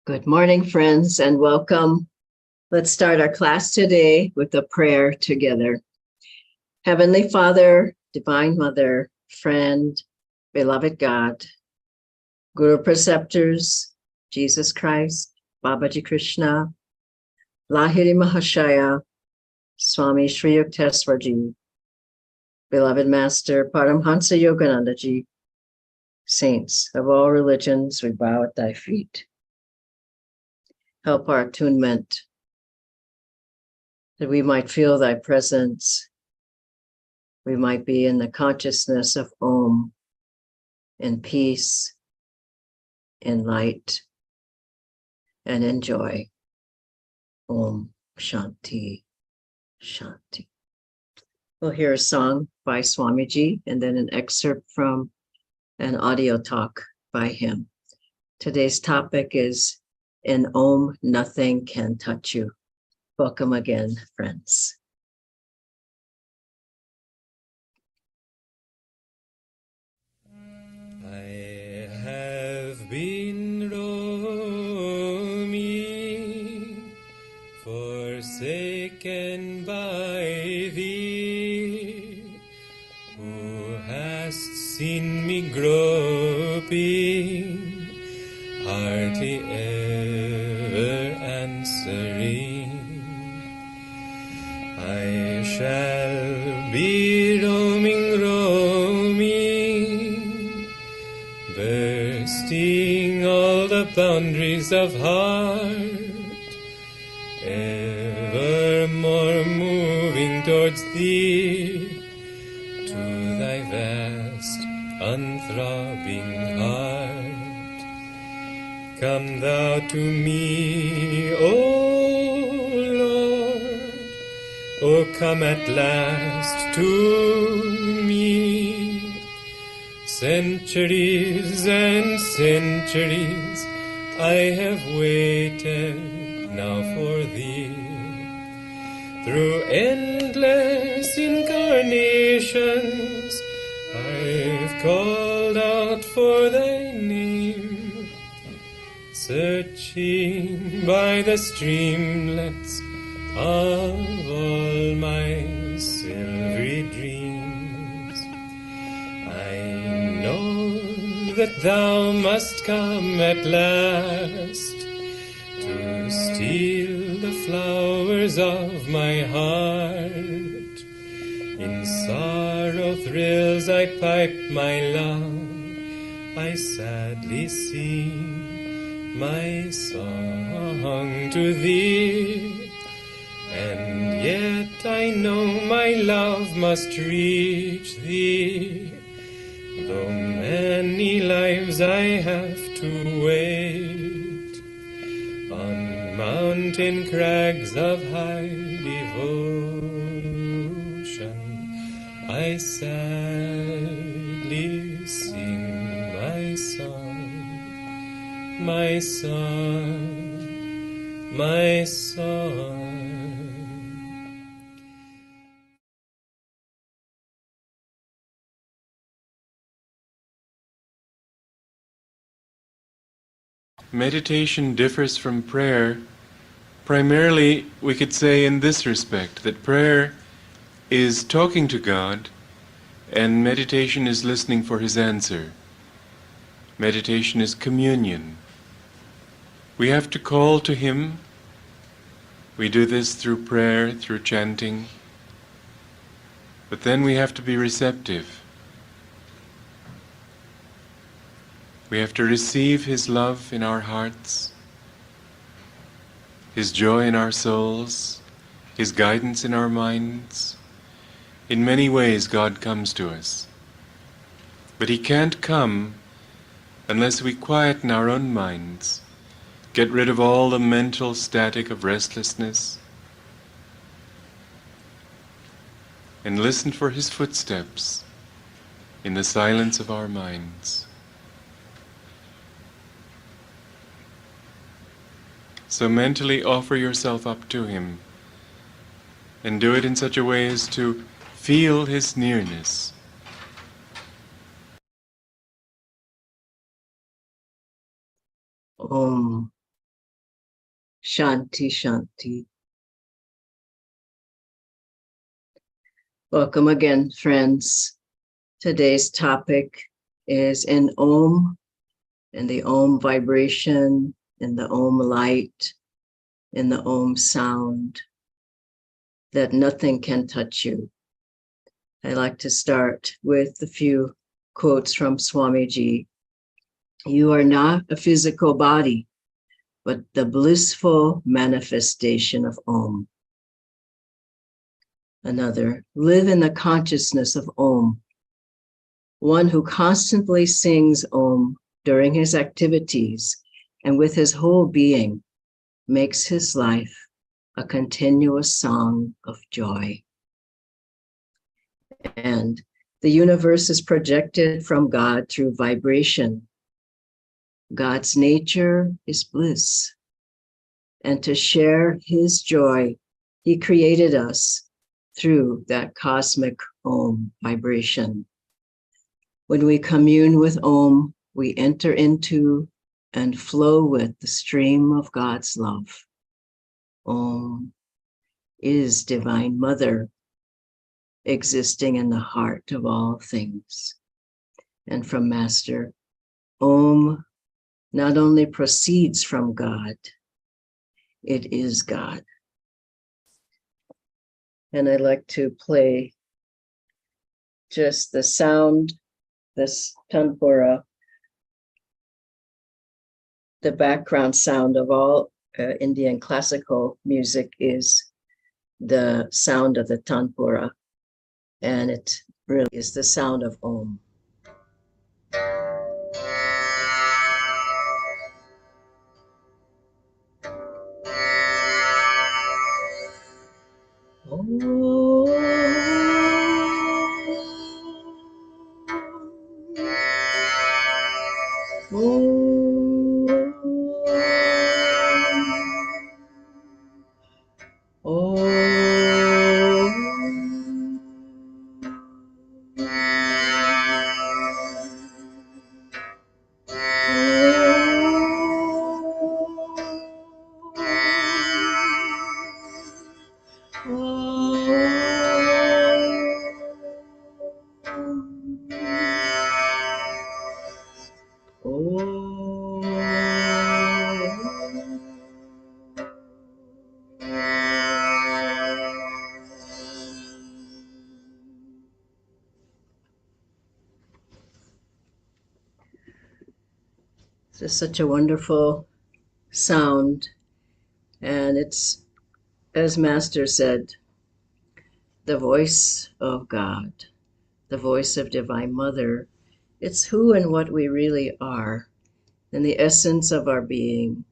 Good morning, friends, and welcome. Let's start our class today with a prayer together. Heavenly Father, Divine Mother, friend, beloved God, Guru Preceptors, Jesus Christ, Babaji Krishna, Lahiri Mahashaya, Swami Sri Yukteswarji, beloved Master Paramhansa Yoganandaji, saints of all religions, we bow at thy feet. Help our attunement, that we might feel thy presence. We might be in the consciousness of Om, in peace, in light, and in joy. Om Shanti Shanti. We'll hear a song by Swamiji and then an excerpt from an audio talk by him. Today's topic is In Om Nothing Can Touch You. Welcome again, friends. I have been roaming, forsaken by thee, who hast seen me groping, hardly ever answering. I shall be roaming, bursting all the boundaries of heart, evermore moving towards thee, to thy vast, unthrobbing heart. Come thou to me, O Lord, O come at last to me. Centuries and centuries I have waited now for thee. Through endless incarnations I've called out for thy name, searching by the streamlets of all my silvery dreams. I know that thou must come at last to steal the flowers of my heart. In sorrow thrills I pipe my love, I sadly sing my song to thee. And yet I know my love must reach thee, though many lives I have to wait. On mountain crags of high devotion I sadly sing my song, my song, my song. Meditation differs from prayer primarily, we could say, in this respect, that prayer is talking to God and meditation is listening for His answer. Meditation is communion. We have to call to Him. We do this through prayer, through chanting. But then we have to be receptive. We have to receive His love in our hearts, His joy in our souls, His guidance in our minds. In many ways God comes to us. But He can't come unless we quieten our own minds, get rid of all the mental static of restlessness, and listen for His footsteps in the silence of our minds. So mentally offer yourself up to Him and do it in such a way as to feel His nearness. Om Shanti, Shanti. Welcome again, friends. Today's topic is in Om, in the Om vibration, in the Om light, in the Om sound, that nothing can touch you. I like to start with a few quotes from Swamiji. You are not a physical body, but the blissful manifestation of Om. Another, live in the consciousness of Om. One who constantly sings Om during his activities and with his whole being makes his life a continuous song of joy. And the universe is projected from God through vibration. God's nature is bliss. And to share his joy, he created us through that cosmic Om vibration. When we commune with Om, we enter into and flow with the stream of God's love. Om is Divine Mother, existing in the heart of all things. And from Master, Om not only proceeds from God, it is God. And I like to play just the sound, this tanpura, the background sound of all Indian classical music is the sound of the tanpura. And it really is the sound of Om. It's such a wonderful sound, and it's, as Master said, the voice of God, the voice of Divine Mother. It's who and what we really are, and the essence of our being.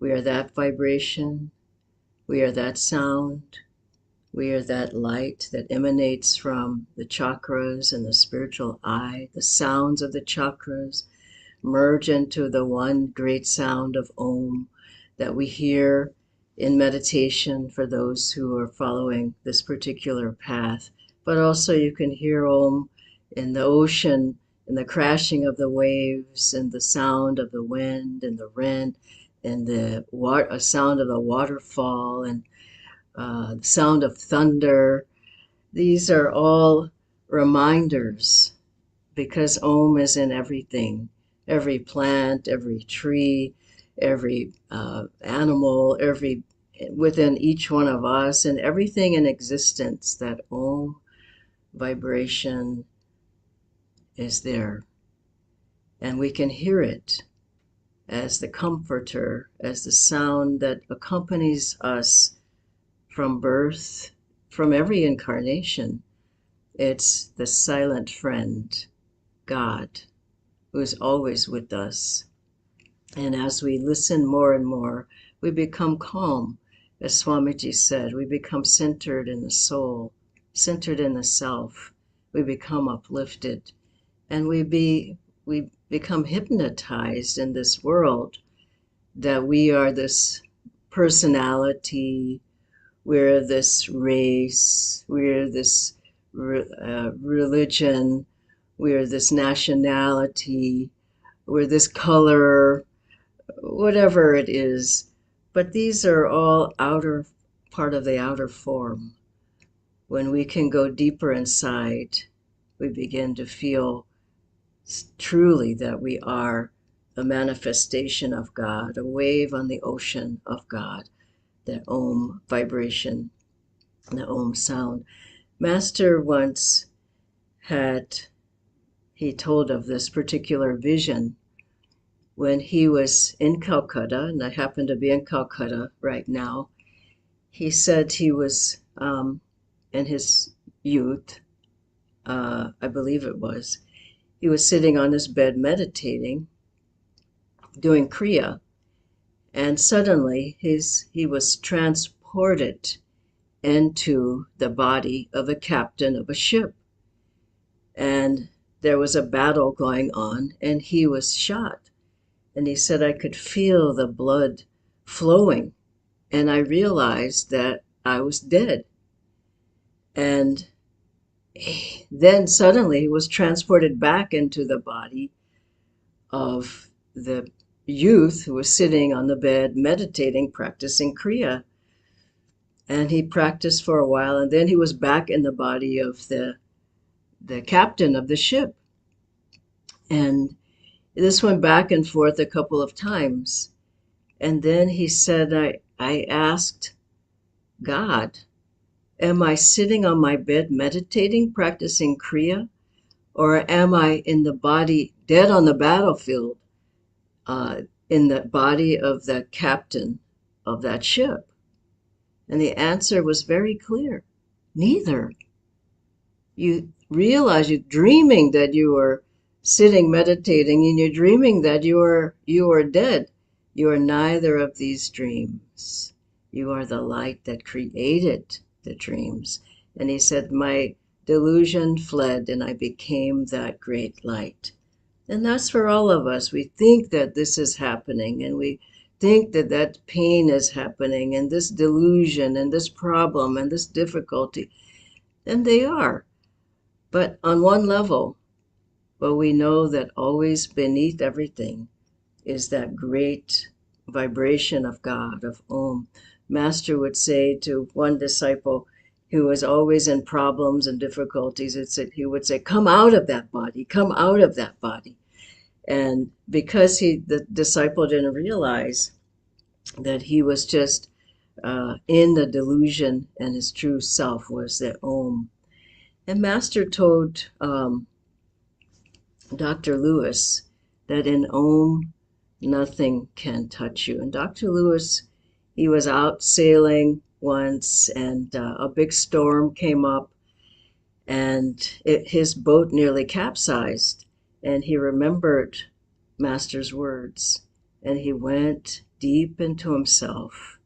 We are that vibration, we are that sound, we are that light that emanates from the chakras and the spiritual eye. The sounds of the chakras merge into the one great sound of Om that we hear in meditation for those who are following this particular path. But also you can hear Om in the ocean, in the crashing of the waves, and the sound of the wind and the wren, and the sound of the waterfall, and the sound of thunder. These are all reminders, because Om is in everything, every plant, every tree, every animal, within each one of us, and everything in existence. That Om vibration is there, and we can hear it as the comforter, as the sound that accompanies us from birth, from every incarnation. It's the silent friend, God, who is always with us. And as we listen more and more, we become calm. As Swamiji said, we become centered in the soul, centered in the self. We become uplifted, and we become hypnotized in this world, that we are this personality, we're this race, we're this religion, we're this nationality, we're this color, whatever it is. But these are all part of the outer form. When we can go deeper inside, we begin to feel truly that we are a manifestation of God, a wave on the ocean of God, the Om vibration, the Om sound. Master once he told of this particular vision when he was in Calcutta, and I happen to be in Calcutta right now. He said he was in his youth, I believe it was, he was sitting on his bed meditating, doing Kriya, and suddenly he was transported into the body of a captain of a ship. And there was a battle going on, and he was shot. And he said, I could feel the blood flowing, and I realized that I was dead. And then suddenly he was transported back into the body of the youth who was sitting on the bed meditating, practicing Kriya. And he practiced for a while, and then he was back in the body of the captain of the ship. And this went back and forth a couple of times. And then he said, I asked God, am I sitting on my bed meditating, practicing Kriya? Or am I in the body, dead on the battlefield, in the body of the captain of that ship? And the answer was very clear. Neither. You realize you're dreaming that you were sitting meditating, and you're dreaming that you are dead. You are neither of these dreams. You are the light that created the dreams. And he said, my delusion fled and I became that great light. And that's for all of us. We think that this is happening, and we think that that pain is happening, and this delusion and this problem and this difficulty. And they are. But on one level, well, we know that always beneath everything is that great vibration of God, of Om. Master would say to one disciple who was always in problems and difficulties, he would say, come out of that body, come out of that body. And because the disciple didn't realize that he was just in the delusion, and his true self was the Om. And Master told Dr. Lewis that in Om, nothing can touch you. And Dr. Lewis, he was out sailing once, and a big storm came up, and his boat nearly capsized. And he remembered Master's words, and he went deep into himself.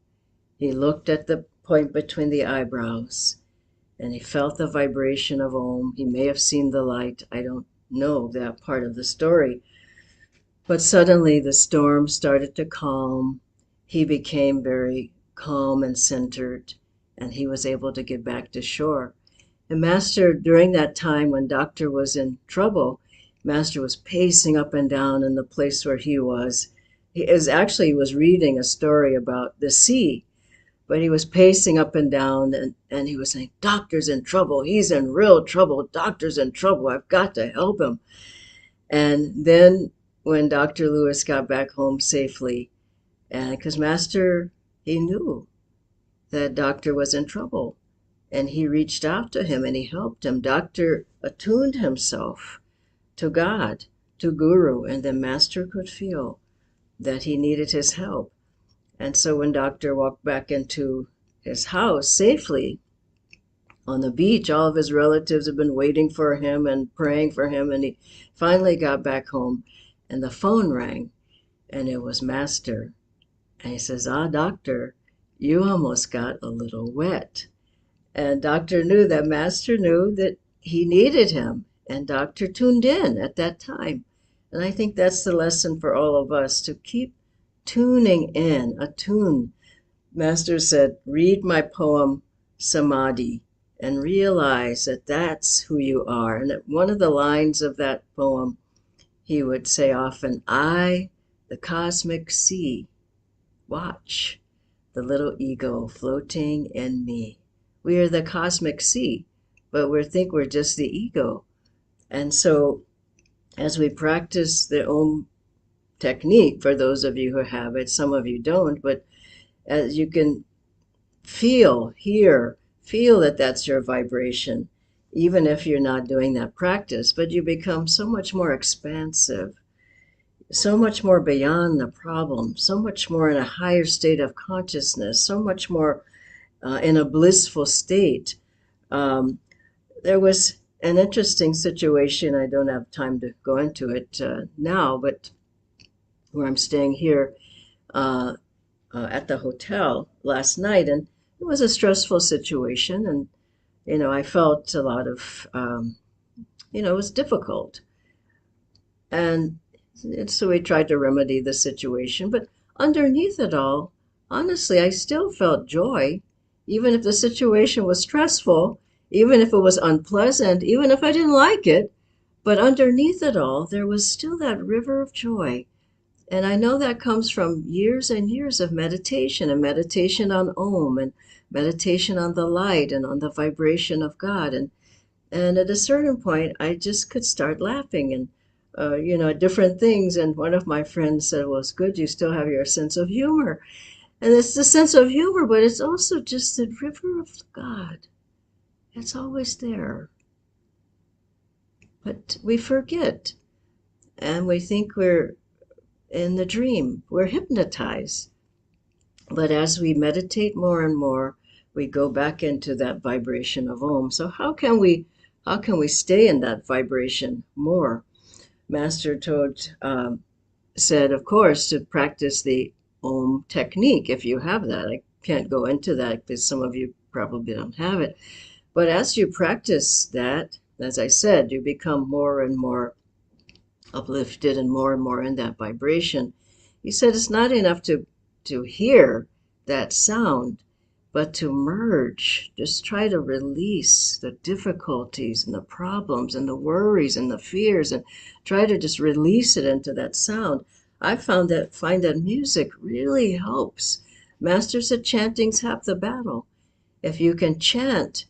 He looked at the point between the eyebrows, and he felt the vibration of Om. He may have seen the light. I don't know that part of the story. But suddenly the storm started to calm. He became very calm and centered, and he was able to get back to shore. And Master, during that time when Doctor was in trouble, Master was pacing up and down in the place where he was. He was reading a story about the sea, but he was pacing up and down, and he was saying, Doctor's in trouble. He's in real trouble. Doctor's in trouble. I've got to help him. And then when Dr. Lewis got back home safely, and because Master, he knew that Doctor was in trouble, and he reached out to him and he helped him. Doctor attuned himself to God, to Guru, and then Master could feel that he needed his help. And so when Doctor walked back into his house safely on the beach, all of his relatives had been waiting for him and praying for him, and he finally got back home, and the phone rang, and it was Master. And he says, Doctor, you almost got a little wet. And Doctor knew that Master knew that he needed him, and Doctor tuned in at that time. And I think that's the lesson for all of us, to keep tuning in, attune. Master said, read my poem, Samadhi, and realize that that's who you are. And one of the lines of that poem, he would say often, I, the cosmic sea, watch. the little ego floating in me. We are the cosmic sea, but we think we're just the ego. And so as we practice the Om technique, for those of you who have it, some of you don't, but as you can feel that that's your vibration, even if you're not doing that practice, but you become so much more expansive, so much more beyond the problem, so much more in a higher state of consciousness, so much more in a blissful state. There was an interesting situation. I don't have time to go into it now, but where I'm staying here at the hotel last night, and it was a stressful situation, and I felt a lot of it was difficult, and so we tried to remedy the situation, but underneath it all, honestly, I still felt joy, even if the situation was stressful, even if it was unpleasant, even if I didn't like it. But underneath it all, there was still that river of joy. And I know that comes from years and years of meditation, and meditation on Om, and meditation on the light and on the vibration of God. And at a certain point, I just could start laughing and, different things. And one of my friends said, well, it's good you still have your sense of humor. And it's the sense of humor, but it's also just the river of God. It's always there. But we forget, and we think we're in the dream. We're hypnotized. But as we meditate more and more, we go back into that vibration of Om. So how can we stay in that vibration more? Master Toad said, of course, to practice the Om technique if you have that. I can't go into that because some of you probably don't have it. But as you practice that, as I said, you become more and more uplifted and more in that vibration. He said it's not enough to hear that sound, but to merge. Just try to release the difficulties and the problems and the worries and the fears, and try to just release it into that sound. I find that music really helps. Master said chanting's half the battle. If you can chant,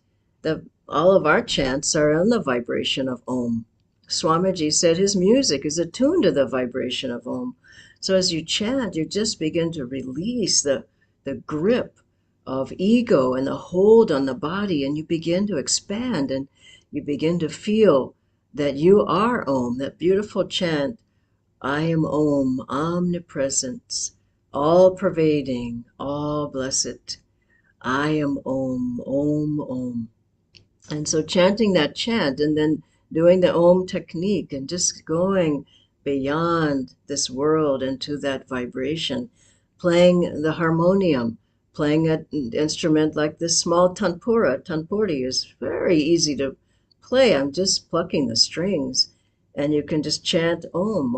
all of our chants are on the vibration of Om. Swamiji said his music is attuned to the vibration of Om. So as you chant, you just begin to release the grip of ego and the hold on the body, and you begin to expand, and you begin to feel that you are Om, that beautiful chant, I am Om, omnipresence, all pervading, all blessed. I am Om, Om, Om. And so chanting that chant and then doing the Om technique and just going beyond this world into that vibration, playing the harmonium, playing an instrument like this small tanpura. Tanpuri is very easy to play. I'm just plucking the strings, and you can just chant Om,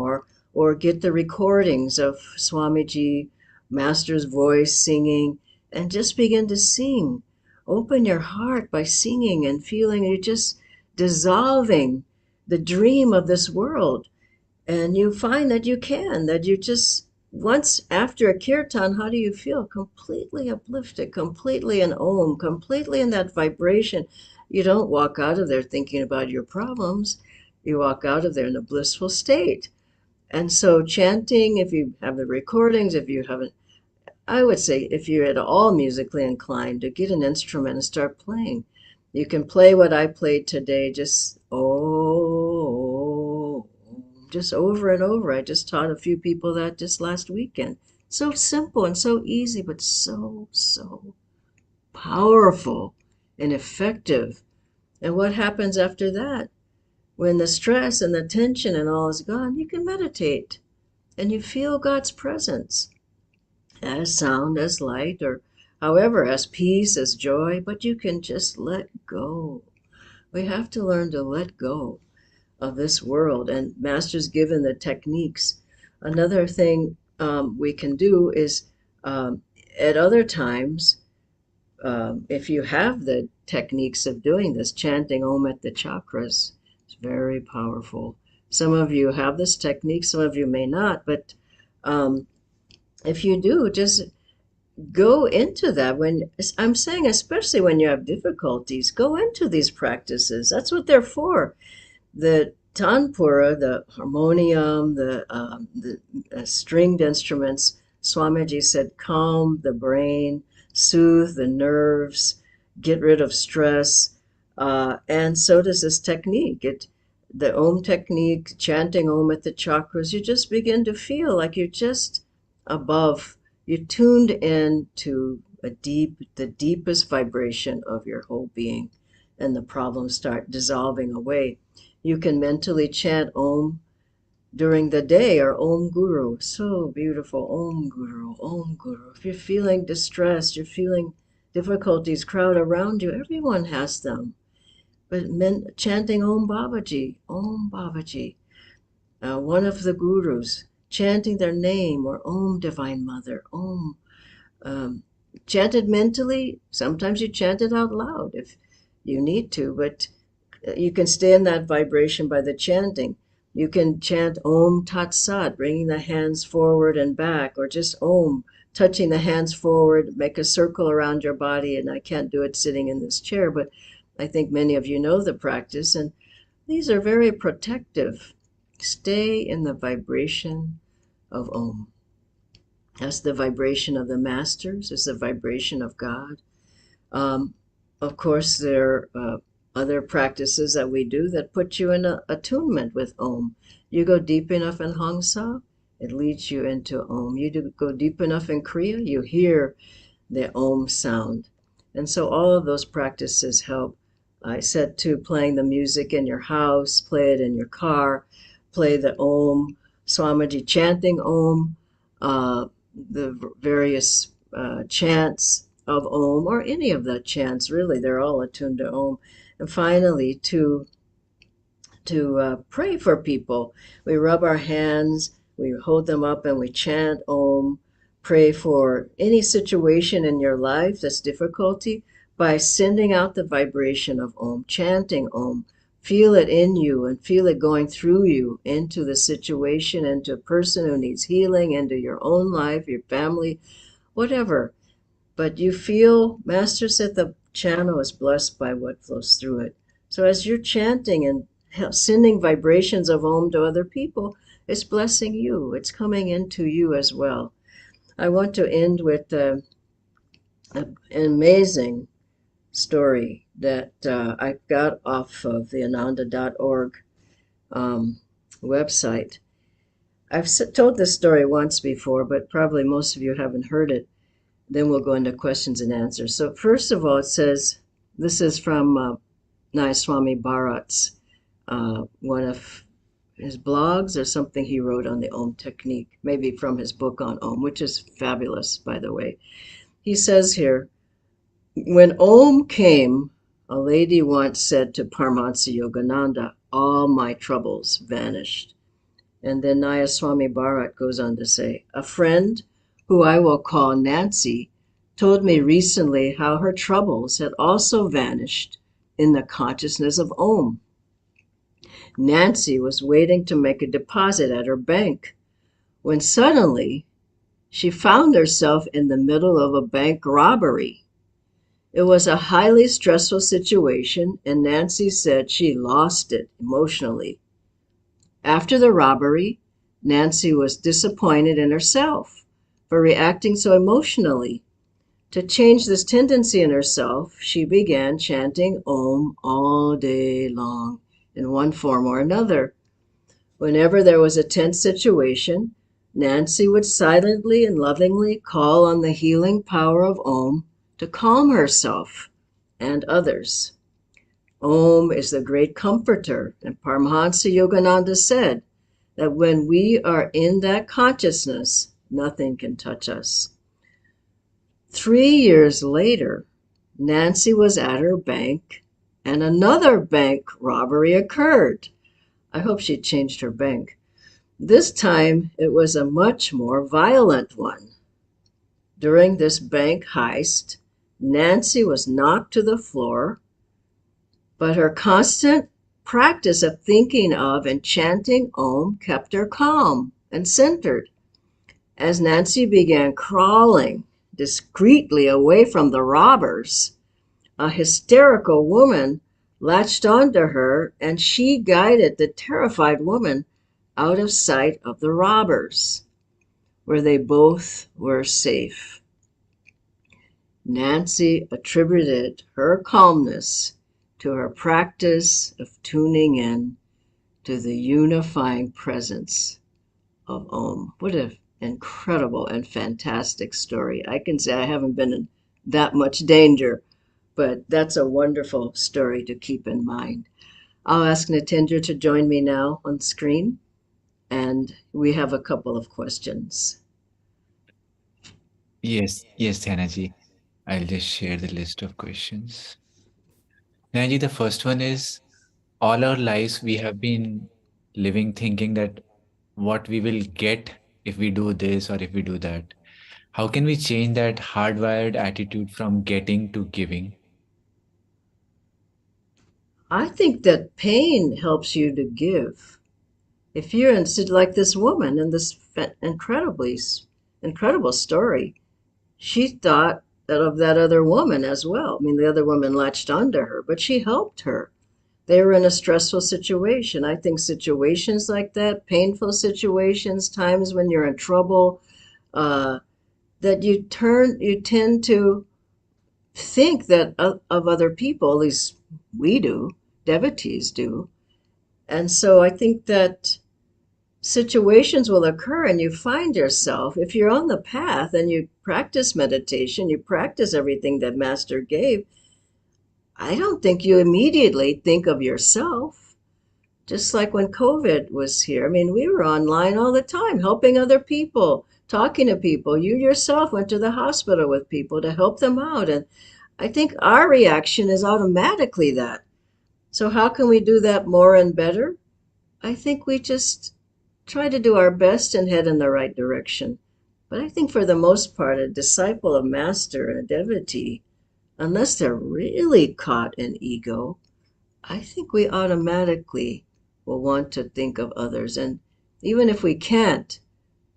or get the recordings of Swamiji, Master's voice singing, and just begin to sing. Open your heart by singing and feeling you're just dissolving the dream of this world. And you find that you just, once after a kirtan, how do you feel? Completely uplifted, completely in Om, completely in that vibration. You don't walk out of there thinking about your problems. You walk out of there in a blissful state. And so chanting, if you have the recordings, if you haven't, I would say if you're at all musically inclined, to get an instrument and start playing. You can play what I played today, just just over and over. I just taught a few people that just last weekend. So simple and so easy, but so powerful and effective. And what happens after that? When the stress and the tension and all is gone, you can meditate and you feel God's presence. As sound, as light, or however, as peace, as joy, but you can just let go. We have to learn to let go of this world, and Master's given the techniques. Another thing we can do is at other times, if you have the techniques of doing this, chanting Om at the chakras, it's very powerful. Some of you have this technique, some of you may not, but if you do, just go into that. When I'm saying, especially when you have difficulties, go into these practices. That's what they're for. The tanpura, the harmonium, the stringed instruments, Swamiji said, calm the brain, soothe the nerves, get rid of stress. And so does this technique. The Om technique, chanting Om at the chakras, you just begin to feel like you're just above, you're tuned in to the deepest vibration of your whole being, and the problems start dissolving away. You can mentally chant Om during the day, or Om Guru. So beautiful. Om Guru, Om Guru. If you're feeling distressed, you're feeling difficulties crowd around you, everyone has them. But chanting Om Babaji, Om Babaji, one of the gurus, chanting their name, or Om Divine Mother, Om. Chanted mentally, sometimes you chant it out loud if you need to, but you can stay in that vibration by the chanting. You can chant Om Tat Sat, bringing the hands forward and back, or just Om, touching the hands forward, make a circle around your body. And I can't do it sitting in this chair, but I think many of you know the practice, and these are very protective. Stay in the vibration of Om. That's the vibration of the masters, it's the vibration of God. Of course, there are other practices that we do that put you in attunement with Om. You go deep enough in Hangsa, it leads you into Om. You go deep enough in Kriya, you hear the Om sound. And so all of those practices help. I said too, playing the music in your house, play it in your car, play the Om, Swamiji chanting Om, the various chants of Om, or any of the chants, really, they're all attuned to Om. And finally, to pray for people. We rub our hands, we hold them up, and we chant Om. Pray for any situation in your life that's difficulty by sending out the vibration of Om, chanting Om. Feel it in you and feel it going through you into the situation, into a person who needs healing, into your own life, your family, whatever. But you feel, Master said the channel is blessed by what flows through it. So as you're chanting and sending vibrations of Om to other people, it's blessing you. It's coming into you as well. I want to end with an amazing story that I got off of the ananda.org website. I've told this story once before, but probably most of you haven't heard it. Then we'll go into questions and answers. So first of all, it says, this is from Nayaswami Bharat's, one of his blogs or something he wrote on the Om technique, maybe from his book on Om, which is fabulous, by the way. He says here, when Om came, a lady once said to Paramahansa Yogananda, all my troubles vanished. And then Nayaswami Bharat goes on to say, a friend who I will call Nancy told me recently how her troubles had also vanished in the consciousness of Om. Nancy was waiting to make a deposit at her bank when suddenly she found herself in the middle of a bank robbery. It was a highly stressful situation, and Nancy said she lost it emotionally. After the robbery, Nancy was disappointed in herself for reacting so emotionally. To change this tendency in herself, she began chanting Om all day long in one form or another. Whenever there was a tense situation, Nancy would silently and lovingly call on the healing power of Om to calm herself and others. Om is the great comforter, and Paramahansa Yogananda said that when we are in that consciousness, nothing can touch us. 3 years later, Nancy was at her bank and another bank robbery occurred. I hope she changed her bank. This time it was a much more violent one. During this bank heist, Nancy was knocked to the floor, but her constant practice of thinking of and chanting Om kept her calm and centered. As Nancy began crawling discreetly away from the robbers. A hysterical woman latched onto her, and she guided the terrified woman out of sight of the robbers, where they both were safe. Nancy attributed her calmness to her practice of tuning in to the unifying presence of Om. What an incredible and fantastic story. I can say I haven't been in that much danger, but that's a wonderful story to keep in mind. I'll ask Natendra to join me now on screen, and we have a couple of questions. Yes, Dhyana. I'll just share the list of questions. Dhyana, the first one is, all our lives we have been living thinking that what we will get if we do this or if we do that. How can we change that hardwired attitude from getting to giving? I think that pain helps you to give. If you're in, like this woman in this incredible story, she thought that of that other woman as well. I mean, the other woman latched onto her, but she helped her. They were in a stressful situation. I think situations like that, painful situations, times when you're in trouble, that you tend to think that of other people, at least we do, devotees do. And so I think that situations will occur and you find yourself, if you're on the path and you practice meditation, you practice everything that Master gave, I don't think you immediately think of yourself. Just like when COVID was here, I mean, we were online all the time, helping other people, talking to people. You yourself went to the hospital with people to help them out. And I think our reaction is automatically that. So how can we do that more and better? I think we just try to do our best and head in the right direction. But I think for the most part, a disciple of Master and a devotee, unless they're really caught in ego, I think we automatically will want to think of others. And even if we can't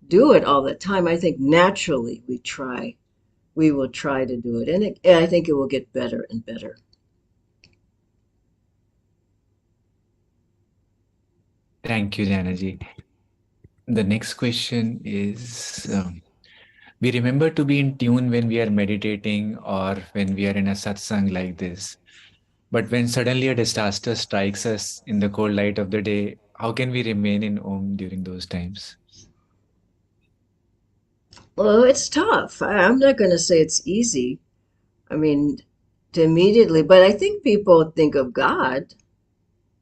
do it all the time, I think naturally we will try to do it. And I think it will get better and better. Thank you, Dhyana. The next question is, we remember to be in tune when we are meditating or when we are in a satsang like this. But when suddenly a disaster strikes us in the cold light of the day, how can we remain in Om during those times? Well, it's tough. I'm not going to say it's easy. I mean, to immediately, but I think people think of God.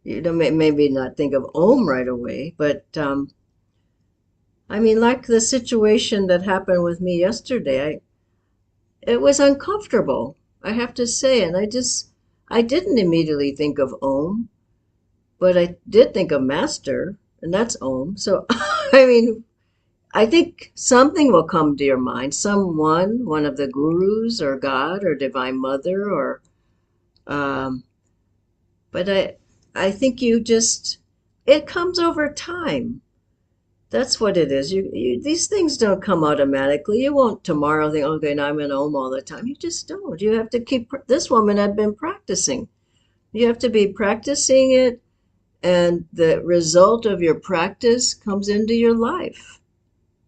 You know, maybe not think of Om right away, but I mean, like the situation that happened with me yesterday, it was uncomfortable, I have to say, and I didn't immediately think of Om, but I did think of Master, and that's Om. So, I mean, I think something will come to your mind, one of the gurus or God or Divine Mother or, um, but I think it comes over time. That's what it is. These things don't come automatically. You won't tomorrow think, okay, now I'm in Om all the time. You just don't. You have to keep, this woman had been practicing. You have to be practicing it, and the result of your practice comes into your life.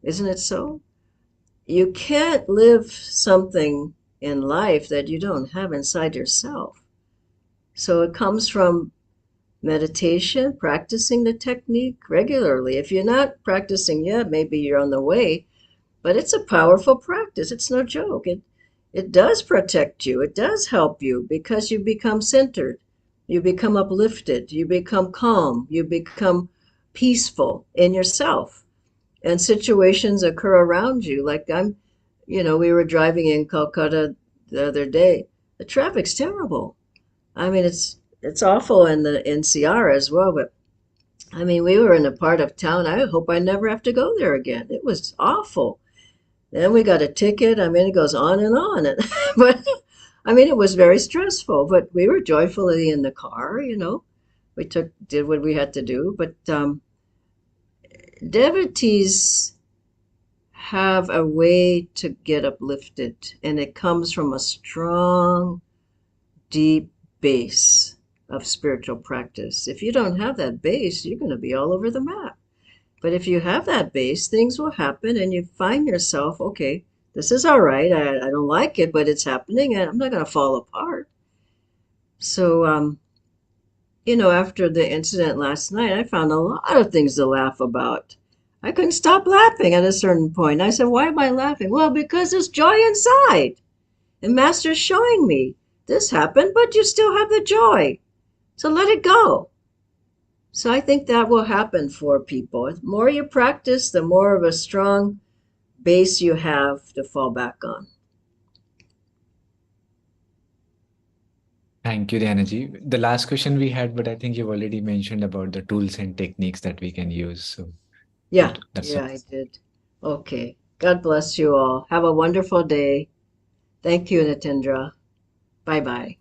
Isn't it so? You can't live something in life that you don't have inside yourself. So it comes from meditation, practicing the technique regularly. If you're not practicing yet, maybe you're on the way, but it's a powerful practice. It's no joke. It does protect you. It does help you because you become centered. You become uplifted. You become calm. You become peaceful in yourself. And situations occur around you. Like we were driving in Calcutta the other day. The traffic's terrible. I mean, it's awful in the NCR as well, but I mean, we were in a part of town. I hope I never have to go there again. It was awful. Then we got a ticket. I mean, it goes on and on. But I mean, it was very stressful, but we were joyfully in the car, We did what we had to do. But devotees have a way to get uplifted, and it comes from a strong, deep base of spiritual practice. If you don't have that base, you're going to be all over the map. But if you have that base, things will happen and you find yourself, okay, this is all right. I don't like it, but it's happening and I'm not going to fall apart. So, after the incident last night, I found a lot of things to laugh about. I couldn't stop laughing at a certain point. I said, why am I laughing? Well, because there's joy inside. And Master's showing me this happened, but you still have the joy. So let it go. So I think that will happen for people. The more you practice, the more of a strong base you have to fall back on. Thank you, Dhyanaji. The last question we had, but I think you've already mentioned about the tools and techniques that we can use. So Yeah, that's I did. Okay. God bless you all. Have a wonderful day. Thank you, Natindra. Bye-bye.